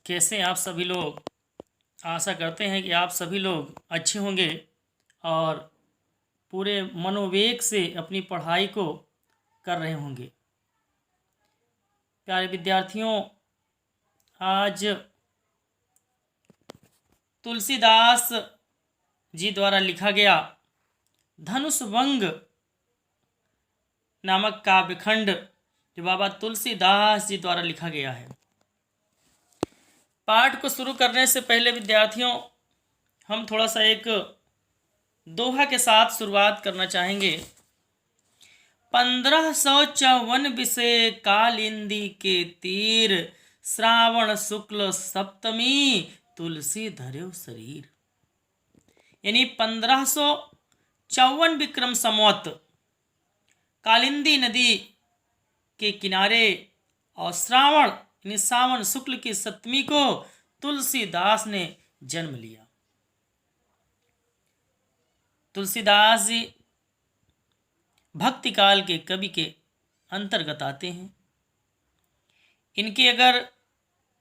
कैसे आप सभी लोग। आशा करते हैं कि आप सभी लोग अच्छे होंगे और पूरे मनोवेग से अपनी पढ़ाई को कर रहे होंगे। प्यारे विद्यार्थियों, आज तुलसीदास जी द्वारा लिखा गया धनुष भंग नामक काव्यखंड जो बाबा तुलसीदास जी द्वारा लिखा गया है। पाठ को शुरू करने से पहले विद्यार्थियों, हम थोड़ा सा एक दोहा के साथ शुरुआत करना चाहेंगे। 1554 विषे कालिंदी के तीर, श्रावण शुक्ल सप्तमी तुलसी धर्यो शरीर। यानी 1554 विक्रम संवत कालिंदी नदी के किनारे और श्रावण यानी सावन शुक्ल की सप्तमी को तुलसीदास ने जन्म लिया। तुलसीदास जी भक्ति काल के कवि के अंतर्गत आते हैं। इनके अगर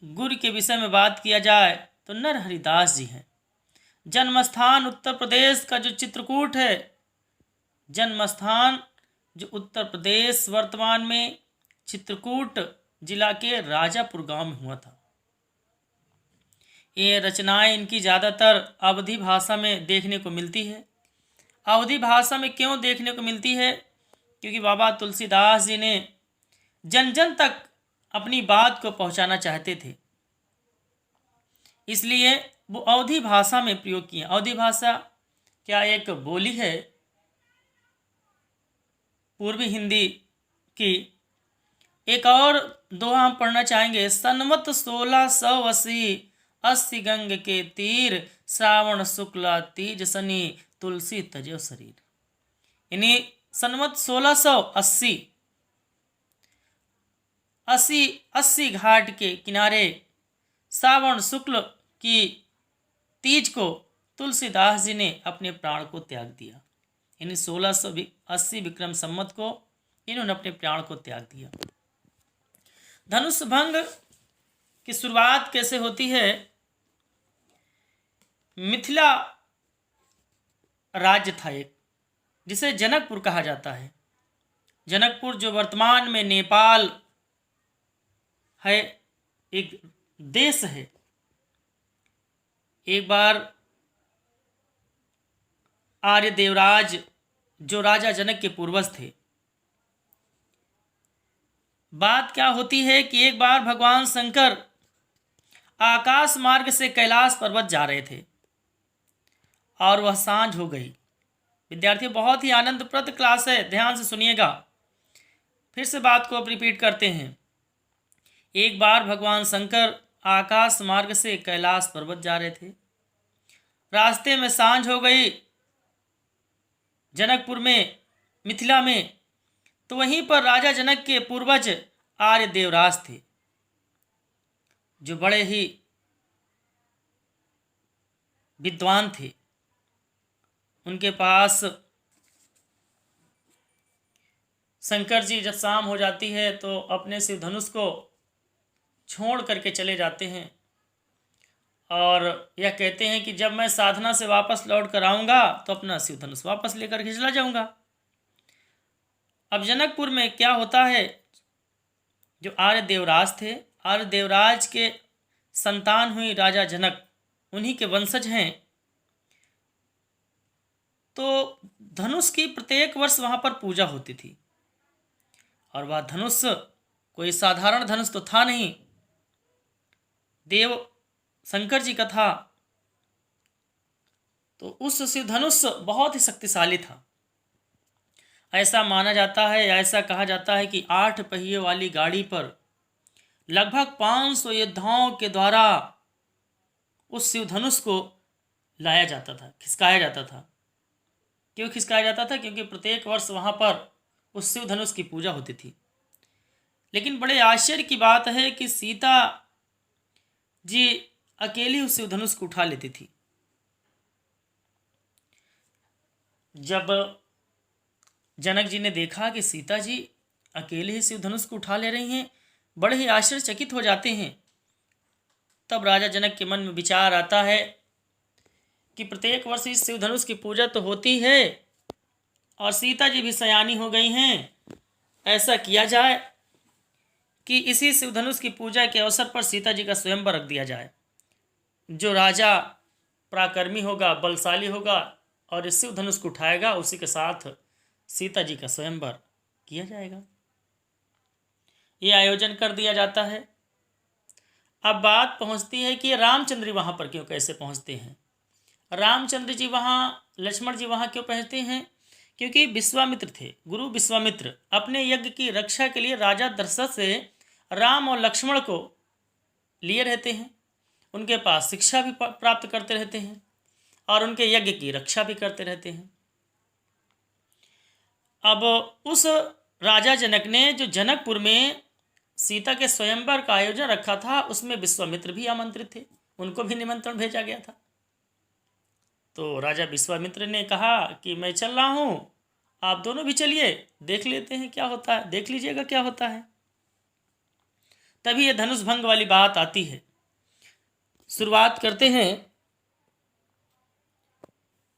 गुरु के विषय में बात किया जाए तो नरहरिदास जी हैं। जन्मस्थान उत्तर प्रदेश का जो चित्रकूट है, जन्मस्थान जो उत्तर प्रदेश वर्तमान में चित्रकूट जिला के राजापुर गांव में हुआ था। ये रचनाएं इनकी ज़्यादातर अवधी भाषा में देखने को मिलती है। अवधी भाषा में क्यों देखने को मिलती है? क्योंकि बाबा तुलसीदास जी ने जन जन तक अपनी बात को पहुंचाना चाहते थे, इसलिए वो अवधी भाषा में प्रयोग किया। अवधी भाषा क्या एक बोली है पूर्वी हिंदी की। एक और दोहा हम पढ़ना चाहेंगे। सन्मत 1680 अस्सी गंग के तीर, श्रावण शुक्ला तीज शनि तुलसी तजो शरीर। यानी सन्मत 1680 अस्सी घाट के किनारे श्रावण शुक्ल की तीज को तुलसीदास जी ने अपने प्राण को त्याग दिया। यानी 1680 विक्रम संवत को इन्होंने अपने प्राण को त्याग दिया। धनुष भंग की शुरुआत कैसे होती है? मिथिला राज्य था एक, जिसे जनकपुर कहा जाता है। जनकपुर जो वर्तमान में नेपाल है, एक देश है। एक बार आर्य देवराज जो राजा जनक के पूर्वज थे, बात क्या होती है कि एक बार भगवान शंकर आकाश मार्ग से कैलाश पर्वत जा रहे थे और वह सांझ हो गई। विद्यार्थी, बहुत ही आनंदप्रद क्लास है, ध्यान से सुनिएगा। फिर से बात को रिपीट करते हैं। एक बार भगवान शंकर आकाश मार्ग से कैलाश पर्वत जा रहे थे। रास्ते में सांझ हो गई जनकपुर में, मिथिला में। तो वहीं पर राजा जनक के पूर्वज आर्य देवराज थे, जो बड़े ही विद्वान थे। उनके पास शंकर जी जब शाम हो जाती है तो अपने शिव धनुष को छोड़ करके चले जाते हैं और यह कहते हैं कि जब मैं साधना से वापस लौट कर आऊँगा तो अपना शिव धनुष वापस लेकर के चला जाऊँगा। अब जनकपुर में क्या होता है, जो आर्य देवराज थे, आर्य देवराज के संतान हुई राजा जनक, उन्हीं के वंशज हैं। तो धनुष की प्रत्येक वर्ष वहाँ पर पूजा होती थी और वह धनुष कोई साधारण धनुष तो था नहीं, देव शंकर जी का था। तो उस शिव धनुष बहुत ही शक्तिशाली था। ऐसा माना जाता है, ऐसा कहा जाता है कि 8 पहिए वाली गाड़ी पर लगभग 500 योद्धाओं के द्वारा उस शिव धनुष को लाया जाता था, खिसकाया जाता था। क्यों खिसकाया जाता था? क्योंकि प्रत्येक वर्ष वहाँ पर उस शिव धनुष की पूजा होती थी। लेकिन बड़े आश्चर्य की बात है कि सीता जी अकेली उस शिव धनुष को उठा लेती थी। जब जनक जी ने देखा कि सीता जी अकेले ही शिव धनुष को उठा ले रही हैं, बड़े ही आश्चर्यचकित हो जाते हैं तब राजा जनक के मन में विचार आता है कि प्रत्येक वर्ष इस शिव धनुष की पूजा तो होती है और सीता जी भी सयानी हो गई हैं, ऐसा किया जाए कि इसी शिव धनुष की पूजा के अवसर पर सीता जी का स्वयंवर रख दिया जाए। जो राजा पराक्रमी होगा, बलशाली होगा और इस शिव धनुष को उठाएगा, उसी के साथ सीता जी का स्वयंवर किया जाएगा। ये आयोजन कर दिया जाता है। अब बात पहुंचती है कि रामचंद्र जी वहां पर क्यों, कैसे पहुंचते हैं। रामचंद्र जी वहां, लक्ष्मण जी वहां क्यों पहुंचते हैं? क्योंकि विश्वामित्र थे, गुरु विश्वामित्र अपने यज्ञ की रक्षा के लिए राजा दशरथ से राम और लक्ष्मण को लिए रहते हैं, उनके पास शिक्षा भी प्राप्त करते रहते हैं और उनके यज्ञ की रक्षा भी करते रहते हैं। अब उस राजा जनक ने जो जनकपुर में सीता के स्वयंवर का आयोजन रखा था, उसमें विश्वामित्र भी आमंत्रित थे, उनको भी निमंत्रण भेजा गया था। तो राजा विश्वामित्र ने कहा कि मैं चल रहा हूँ, आप दोनों भी चलिए, देख लेते हैं क्या होता है, देख लीजिएगा क्या होता है। तभी ये धनुष भंग वाली बात आती है। शुरुआत करते हैं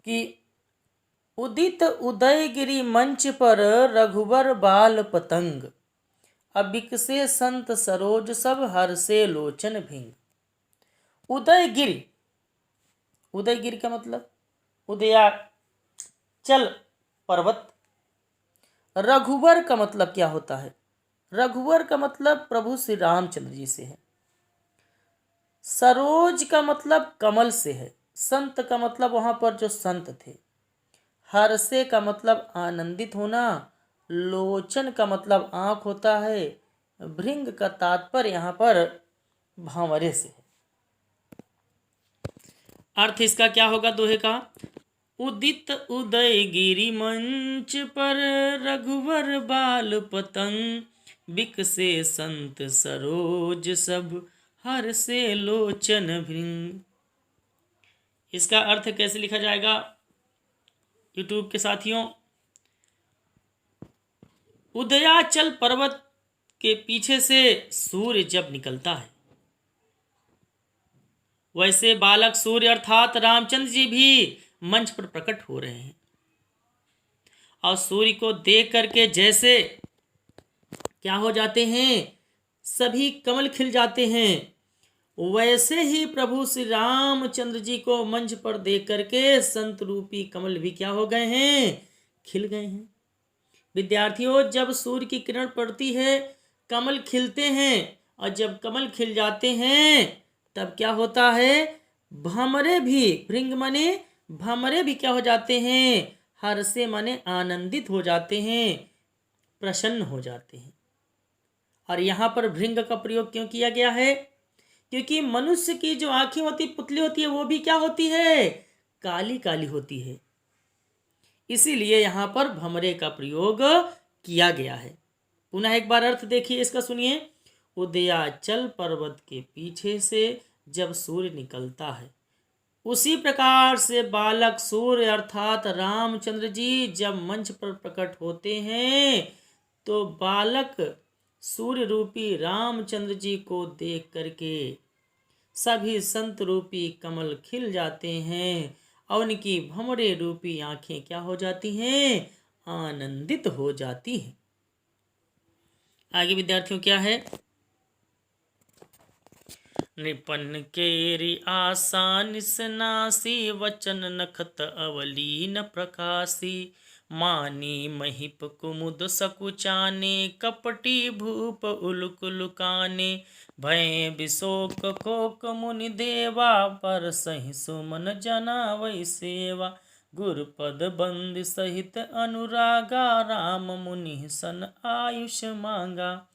कि उदित उदयगिरि मंच पर रघुवर बाल पतंग, अबिकसे संत सरोज सब हर्षे लोचन भिंग। उदयगिरि, उदयगिरि का मतलब उदयाचल पर्वत। रघुवर का मतलब क्या होता है? रघुवर का मतलब प्रभु श्री रामचंद्र जी से है। सरोज का मतलब कमल से है। संत का मतलब वहां पर जो संत थे। हर्षे का मतलब आनंदित होना। लोचन का मतलब आंख होता है। भृंग का तात्पर्य यहाँ पर भांवरे से है। अर्थ इसका क्या होगा दोहे का? उदित उदयगिरि मंच पर रघुवर बाल पतंग, बिकसे संत सरोज सब हर्षे लोचन भृंग। इसका अर्थ कैसे लिखा जाएगा यूट्यूब के साथियों? उदयाचल पर्वत के पीछे से सूर्य जब निकलता है, वैसे बालक सूर्य अर्थात रामचंद्र जी भी मंच पर प्रकट हो रहे हैं और सूर्य को देख करके जैसे क्या हो जाते हैं, सभी कमल खिल जाते हैं, वैसे ही प्रभु श्री रामचंद्र जी को मंच पर देख करके संत रूपी कमल भी क्या हो गए हैं, खिल गए हैं। विद्यार्थियों, जब सूर्य की किरण पड़ती है कमल खिलते हैं और जब कमल खिल जाते हैं तब क्या होता है, भमरे भी, भृंग माने भमरे भी क्या हो जाते हैं, हर्षे माने आनंदित हो जाते हैं, प्रसन्न हो जाते हैं। और यहाँ पर भृंग का प्रयोग क्यों किया गया है? क्योंकि मनुष्य की जो आंखें होती, पुतली होती है, वो भी क्या होती है, काली काली होती है। इसीलिए यहाँ पर भमरे का प्रयोग किया गया है। पुनः एक बार अर्थ देखिए इसका, सुनिए। उदयाचल पर्वत के पीछे से जब सूर्य निकलता है, उसी प्रकार से बालक सूर्य अर्थात रामचंद्र जी जब मंच पर प्रकट होते हैं तो बालक सूर्य रूपी रामचंद्र जी को देख करके सभी संत रूपी कमल खिल जाते हैं और उनकी भंवरे रूपी आंखें क्या हो जाती हैं, आनंदित हो जाती हैं। आगे विद्यार्थियों क्या है? नृपन केरी आसान सनासी, वचन नखत अवलीन प्रकाशी, मानी महिप कुमुद सकुचाने, कपटी भूप उलुक लुकाने, भय विशोक कोक मुनि देवा, पर सहि सुमन जना वै सेवा, गुरुपद बंद सहित अनुरागा, राम मुनि सन आयुष मांगा,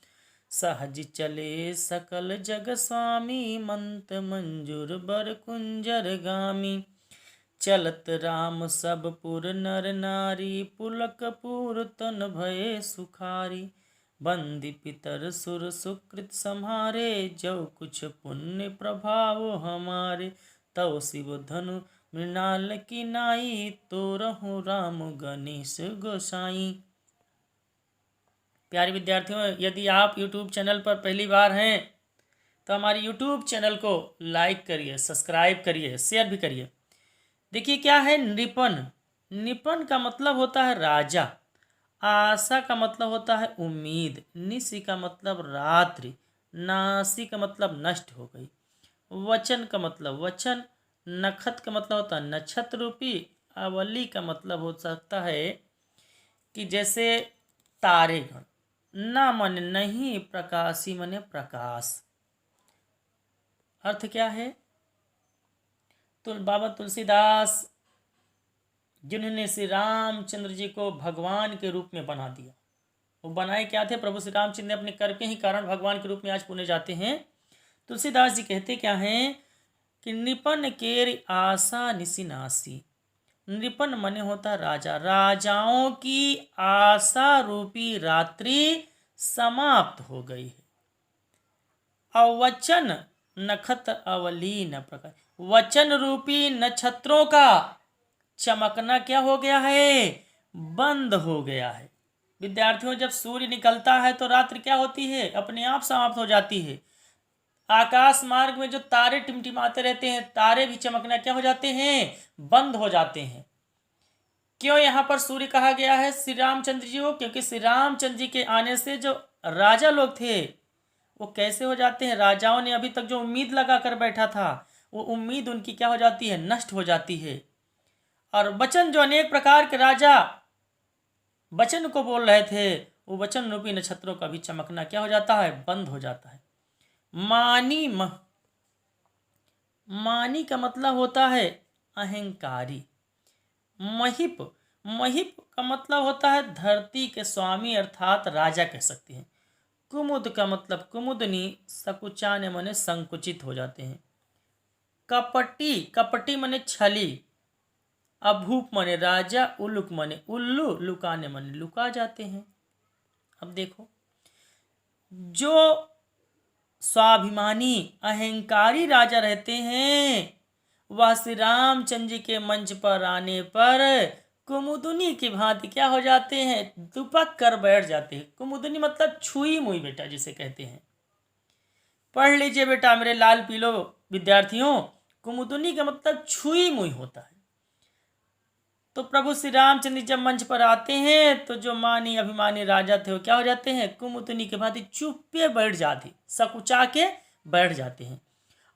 सहज चले सकल जग स्वामी, मंत मंजूर बर कुंजर गामी, चलत राम सब पुर नर नारी, पुलक पुर तन भये सुखारी, बंदी पितर सुर सुकृत सम्हारे, जो कुछ पुण्य प्रभाव हमारे, तव शिव धनु मृणाल की नाई, तो रहु राम गणेश गोसाई। प्यारे विद्यार्थियों, यदि आप YouTube चैनल पर पहली बार हैं तो हमारे यूट्यूब चैनल को लाइक करिए, सब्सक्राइब करिए, शेयर भी करिए। देखिए क्या है नृपन। नृपन का मतलब होता है राजा। आशा का मतलब होता है उम्मीद। निशि का मतलब रात्रि। नासी का मतलब नष्ट हो गई। वचन का मतलब वचन। नखत का मतलब होता है नक्षत्र रूपी। अवली का मतलब हो सकता है कि जैसे तारेगण। न मन नहीं, प्रकाशी मने प्रकाश। अर्थ क्या है? बाबा तुलसीदास जिन्होंने श्री रामचंद्र जी को भगवान के रूप में बना दिया, वो बनाए क्या थे? प्रभु श्री रामचंद्र ने अपने कर्म के ही कारण भगवान के रूप में आज पुणे जाते हैं। तुलसीदास जी कहते क्या हैं कि नृपन केर आशा निशिनासी। नृपन मने होता राजा। राजाओं की आशा रूपी रात्रि समाप्त हो गई है। अवचन नखत अवलीन प्रकार। वचन रूपी नक्षत्रों का चमकना क्या हो गया है? बंद हो गया है। विद्यार्थियों, जब सूर्य निकलता है तो रात्रि क्या होती है? अपने आप समाप्त हो जाती है। आकाश मार्ग में जो तारे टिमटिमाते रहते हैं, तारे भी चमकना क्या हो जाते हैं? बंद हो जाते हैं। क्यों यहाँ पर सूर्य कहा गया है श्री रामचंद्र जी को? क्योंकि श्री रामचंद्र जी के आने से जो राजा लोग थे वो कैसे हो जाते हैं? राजाओं ने अभी तक जो उम्मीद लगा कर बैठा था, वो उम्मीद उनकी क्या हो जाती है? नष्ट हो जाती है। और वचन जो अनेक प्रकार के राजा वचन को बोल रहे थे, वो वचन रूपी नक्षत्रों का भी चमकना क्या हो जाता है? बंद हो जाता है। मानी मानी का मतलब होता है अहंकारी। महिप महिप का मतलब होता है धरती के स्वामी अर्थात राजा कह सकते हैं। कुमुद का मतलब कुमुदनी। सकुचाने मने संकुचित हो जाते हैं। कपटी कपटी मने छली। अभूप मने राजा। उलुक मने उल्लू। लुकाने मने लुका जाते हैं। अब देखो, जो स्वाभिमानी अहंकारी राजा रहते हैं वह श्री रामचंद्र जी के मंच पर आने पर कुमुदनी की भांति क्या हो जाते हैं? दुपक कर बैठ जाते हैं। कुमुदनी मतलब छुई मुई बेटा जिसे कहते हैं। पढ़ लीजिए बेटा मेरे लाल पीलो विद्यार्थियों, कुमुदनी का मतलब छुई मुई होता है। तो प्रभु श्री रामचंद्र जब मंच पर आते हैं तो जो मानी अभिमानी राजा थे वो क्या हो जाते हैं? कुमुदनी के भांति चुप्पे बैठ जाते, सकुचा के बैठ जाते हैं।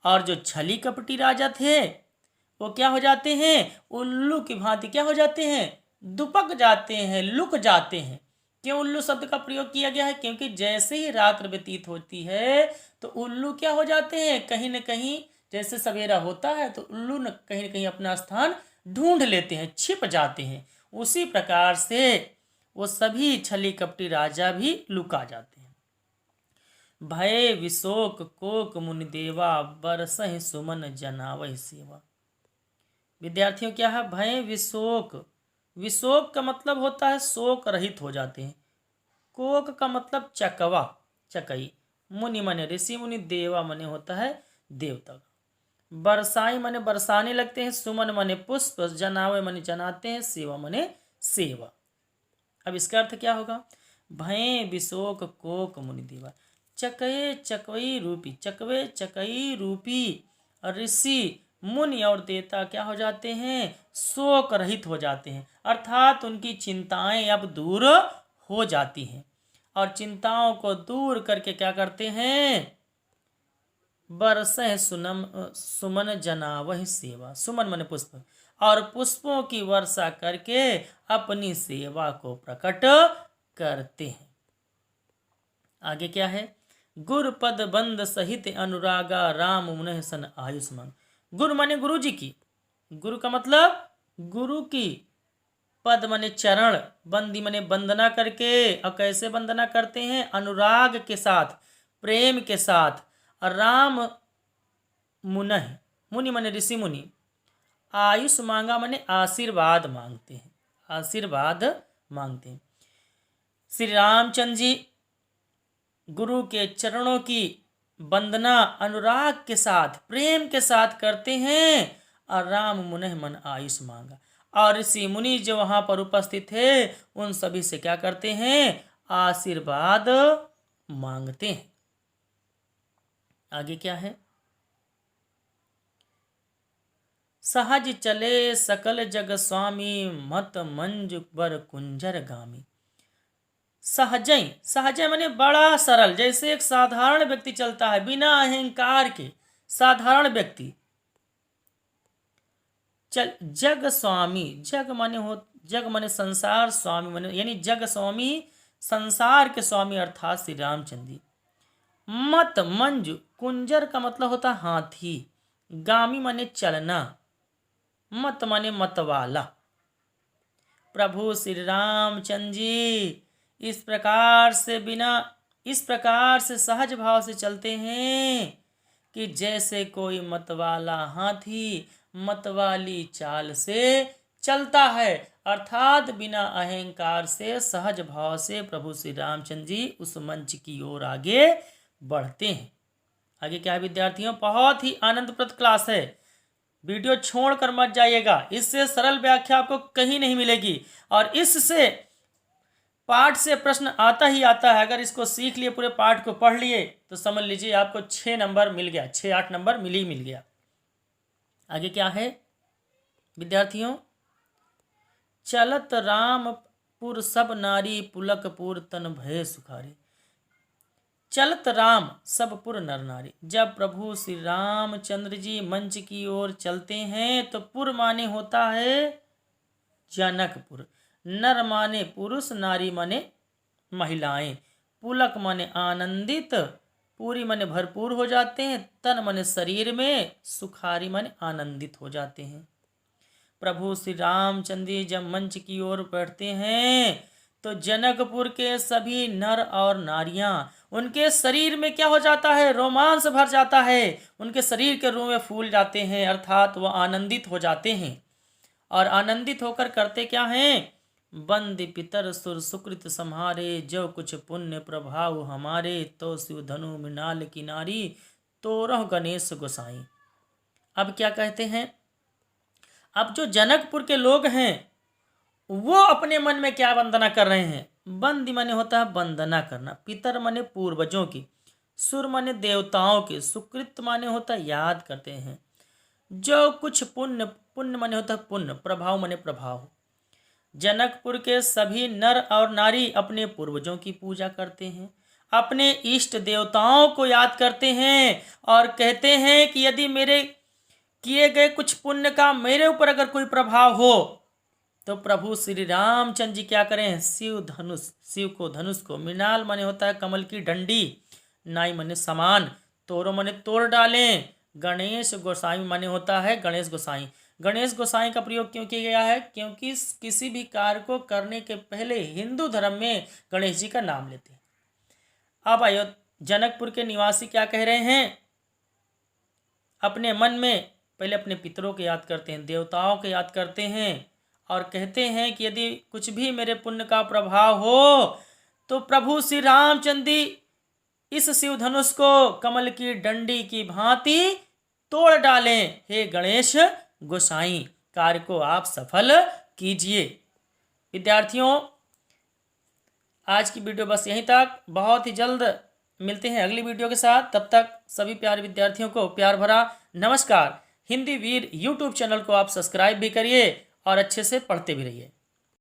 और जो छली कपटी राजा थे वो क्या हो जाते हैं? उल्लू की भांति क्या हो जाते हैं? दुपक जाते हैं, लुक जाते हैं। क्यों उल्लू शब्द का प्रयोग किया गया है? क्योंकि जैसे ही रात्र व्यतीत होती है तो उल्लू क्या हो जाते हैं? कहीं न कहीं जैसे सवेरा होता है तो उल्लू कहीं न कहीं अपना स्थान ढूंढ लेते हैं, छिप जाते हैं। उसी प्रकार से वो सभी छली कपटी राजा भी लुका जाते हैं। भय विशोक कोक मुनि देवा बरसहि सुमन जनावहि सेवा। विद्यार्थियों क्या है? भय विशोक। विशोक का मतलब होता है शोक रहित हो जाते हैं। कोक का मतलब चकवा, चकई। मुनि मने ऋषि मुनि। देवा मने होता है देवता। बरसाई मने बरसाने लगते हैं। सुमन मने पुष्प। जनावे मने जनाते हैं। सेवा मने सेवा। अब इसका अर्थ क्या होगा? भय विशोक कोक मुनि देवा। चकये चकवई रूपी, चकवे चकई रूपी ऋषि मुनि और देवता क्या हो जाते हैं? शोक रहित हो जाते हैं। अर्थात उनकी चिंताएं अब दूर हो जाती हैं। और चिंताओं को दूर करके क्या करते हैं? बरसह सुमन जनावह सेवा। सुमन माने पुष्प। और पुष्पों की वर्षा करके अपनी सेवा को प्रकट करते हैं। आगे क्या है? गुरुपद बंद सहित अनुरागा राम मुनह सन आयुष्मान। गुरु माने गुरु जी की। गुरु का मतलब गुरु की। पद माने चरण। बंदी माने वंदना करके। और कैसे वंदना करते हैं? अनुराग के साथ, प्रेम के साथ। राम मुनह, मुनि माने ऋषि मुनि। आयुष मांगा माने आशीर्वाद मांगते हैं, आशीर्वाद मांगते हैं। श्री रामचंद्र जी गुरु के चरणों की वंदना अनुराग के साथ, प्रेम के साथ करते हैं। और राम मुनह मन आयुष मांगा। और ऋषि मुनि जो वहां पर उपस्थित थे उन सभी से क्या करते हैं? आशीर्वाद मांगते हैं। आगे क्या है, सहज चले सकल जग स्वामी, मत मंज बर कुंजर गामी। सहजय, सहजय माने बड़ा सरल, जैसे एक साधारण व्यक्ति चलता है बिना अहंकार के, साधारण व्यक्ति। चल जग स्वामी, जग माने संसार, स्वामी माने यानी जग स्वामी, संसार के स्वामी अर्थात श्री रामचंद्र जी। मत मंज, कुंजर का मतलब होता है हाथी, गामी माने चलना, मत माने मतवाला। प्रभु श्री रामचंद्र जी इस प्रकार से सहज भाव से चलते हैं कि जैसे कोई मतवाला हाथी मतवाली चाल से चलता है, अर्थात बिना अहंकार से सहज भाव से प्रभु श्री रामचंद्र जी उस मंच की ओर आगे बढ़ते हैं। आगे क्या है विद्यार्थियों, बहुत ही आनंदप्रद क्लास है, वीडियो छोड़कर मत जाइएगा, इससे सरल व्याख्या आपको कहीं नहीं मिलेगी और इससे पाठ से प्रश्न आता ही आता है। अगर इसको सीख लिए, पूरे पाठ को पढ़ लिए तो समझ लीजिए आपको 6 नंबर मिल गया, 6-8 नंबर मिल गया। आगे क्या है विद्यार्थियों, चलत रामपुर सब नारी, पुलकपुर तन भय सुखारी। चलत राम सब पुर नर नारी, जब प्रभु श्री रामचंद्र जी मंच की ओर चलते हैं तो पुर माने होता है जनकपुर, नर माने पुरुष, नारी माने महिलाएं, पुलक माने आनंदित, पूरी माने भरपूर हो जाते हैं, तन माने शरीर में, सुखारी माने आनंदित हो जाते हैं। प्रभु श्री रामचंद्र जब मंच की ओर बैठते हैं तो जनकपुर के सभी नर और नारियां, उनके शरीर में क्या हो जाता है, रोमांस भर जाता है, उनके शरीर के रूह में फूल जाते हैं, अर्थात वह आनंदित हो जाते हैं। और आनंदित होकर करते क्या हैं, बंद पितर सुर सुकृत सम्हारे, जो कुछ पुण्य प्रभाव हमारे, तो शिव धनु मृणाल की नारी, तोरह गणेश गोसाई। अब क्या कहते हैं, अब जो जनकपुर के लोग हैं वो अपने मन में क्या वंदना कर रहे हैं, बंदी माने होता है वंदना करना, पितर माने पूर्वजों की, सुर माने देवताओं के, सुकृत माने होता है याद करते हैं, जो कुछ पुण्य, पुण्य माने होता है पुण्य, प्रभाव माने प्रभाव। जनकपुर के सभी नर और नारी अपने पूर्वजों की पूजा करते हैं, अपने इष्ट देवताओं को याद करते हैं और कहते हैं कि यदि मेरे किए गए कुछ पुण्य का मेरे ऊपर अगर कोई प्रभाव हो तो प्रभु श्री रामचंद्र जी क्या करें, शिव धनुष, शिव को धनुष को, मृणाल माने होता है कमल की डंडी, नाई माने समान, तोरो माने तोड़ डालें, गणेश गोसाई माने होता है गणेश गोसाई। गणेश गोसाई का प्रयोग क्यों किया गया है, क्योंकि किसी भी कार्य को करने के पहले हिंदू धर्म में गणेश जी का नाम लेते हैं। अब आयो जनकपुर के निवासी क्या कह रहे हैं, अपने मन में पहले अपने पितरों को याद करते हैं, देवताओं को याद करते हैं और कहते हैं कि यदि कुछ भी मेरे पुण्य का प्रभाव हो तो प्रभु श्री रामचंद्र इस शिव धनुष को कमल की डंडी की भांति तोड़ डालें, हे गणेश गोसाई कार्य को आप सफल कीजिए। विद्यार्थियों आज की वीडियो बस यहीं तक, बहुत ही जल्द मिलते हैं अगली वीडियो के साथ, तब तक सभी प्यारे विद्यार्थियों को प्यार भरा नमस्कार। हिंदी वीर यूट्यूब चैनल को आप सब्सक्राइब भी करिए और अच्छे से पढ़ते भी रहिए।